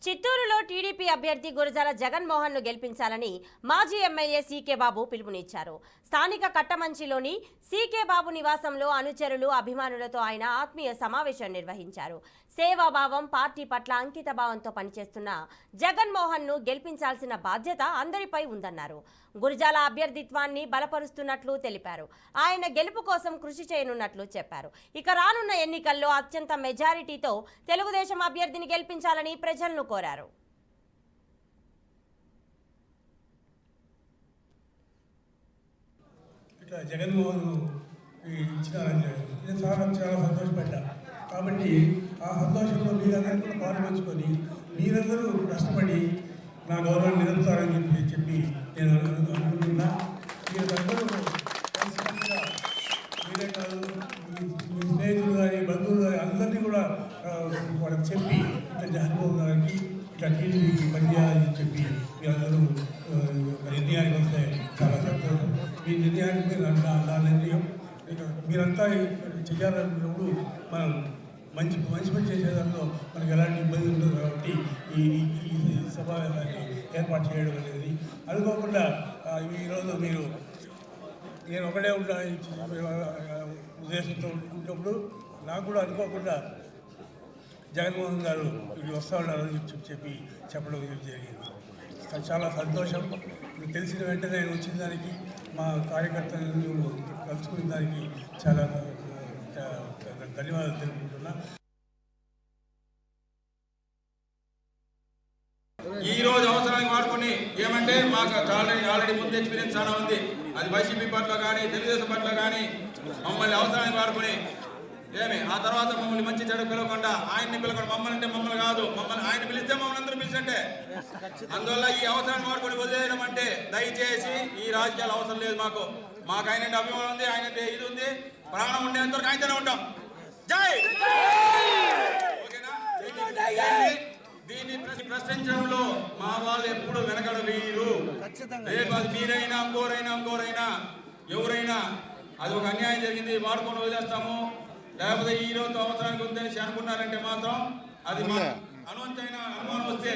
చిత్తూరులో టీడీపీ అభ్యర్థి గురజాల జగన్మోహన్ ను గెలిపించాలని మాజీ ఎమ్మెల్యే సీకే బాబు పిలుపునిచ్చారు. స్థానిక కట్టమంచిలోని సీకే బాబు నివాసంలో అనుచరులు అభిమానులతో ఆయన ఆత్మీయ సమావేశం నిర్వహించారు. సేవాభావం, పార్టీ పట్ల అంకిత భావంతో పనిచేస్తున్న జగన్మోహన్ ను గెలిపించాల్సిన బాధ్యత అందరిపై ఉందన్నారు. గురజాల అభ్యర్థిత్వాన్ని బలపరుస్తున్నట్లు తెలిపారు. ఆయన గెలుపు కోసం కృషి చేయనున్నట్లు చెప్పారు. ఇక రానున్న ఎన్నికల్లో అత్యంత మెజారిటీతో తెలుగుదేశం అభ్యర్థిని గెలిపించాలని ప్రజలను కోరారు. ఇట్లా జగన్మోహన్ ఇచ్చినారని నేను చాలా సంతోషపడ్డా. కాబట్టి ఆ సంతోషంలో మీరందరూ కూడా పాల్పంచుకొని మీరందరూ కష్టపడి నా గౌరవాన్ని నిలుపుతారని చెప్పి నేను అనుకుంటున్నా. మీరందరూ కలిసికట్టుగా మీరే కాదు, మీ స్నేహితులు కానీ బంధువులు కానీ అందరినీ కూడా వాళ్ళకి చెప్పి ఇట్లా జగన్మోహన్ గారికి ఇట్లా టీడీపీకి పనిచేయాలని చెప్పి మీరందరూ నిర్ణయానికి వస్తే చాలా సంతోషం. మీ నిర్ణయానికి నా నిర్ణయం మీరంతా చేయాలన్నప్పుడు మనం మంచి పని చేసేదాంట్లో మనకు ఎలాంటి ఇబ్బంది ఉండదు. కాబట్టి ఈ సమావేశాన్ని ఏర్పాటు చేయడం అనేది అనుకోకుండా ఈరోజు నేను ఒకటే ఉద్దేశంతో ఉన్నప్పుడు నాకు కూడా అనుకోకుండా జగన్మోహన్ గారు వీళ్ళు వస్తూ ఉన్నారని చెప్పడం జరిగింది. చాలా సంతోషం. మీకు తెలిసిన వెంటనే నేను వచ్చిన దానికి మా కార్యకర్తలను కలుసుకునే దానికి చాలా ధన్యవాదాలు తెలుపుకుంటున్నా. ఈ రోజు అవసరానికి వాడుకొని ఏమంటే మాకు ఆల్రెడీ ముందు ఎక్స్పీరియన్స్ చాలా ఉంది. అది వైసీపీ పట్ల కానీ తెలుగుదేశం పట్ల కానీ మమ్మల్ని అవసరానికి వాడుకొని ఆ తర్వాత మమ్మల్ని మంచి చెడు పిలవకుండా ఆయన్ని పిలవకుండా మమ్మల్ని కాదు, ఆయన పిలిస్తే మమ్మల్ని అందరూ పిలిచినట్టే. అందువల్ల ఈ అవసరాన్ని వాడుకొని వదిలేయడం అంటే దయచేసి ఈ రాజకీయాలు అవసరం లేదు. మాకు ఆయన అభిమానం ఉంది, ఆయన ఇది ఉంది. ప్రాణం ఉండేంత వరకు ఆయనతోనే ఉంటాం. జై ఓకేనా? దీన్ని ప్రశ్నించడంలో మా వాళ్ళు ఎప్పుడు వెనకడ వేయరు. రేపు అది మీరైనా ఇంకోరైనా ఎవరైనా అది ఒక అన్యాయం జరిగింది వాడుకొని వదిలేస్తాము, లేకపోతే ఈ రోజు అవసరానికి ఉందని అనుకున్నారంటే మాత్రం అది అనువంతైన అనుమానం వస్తే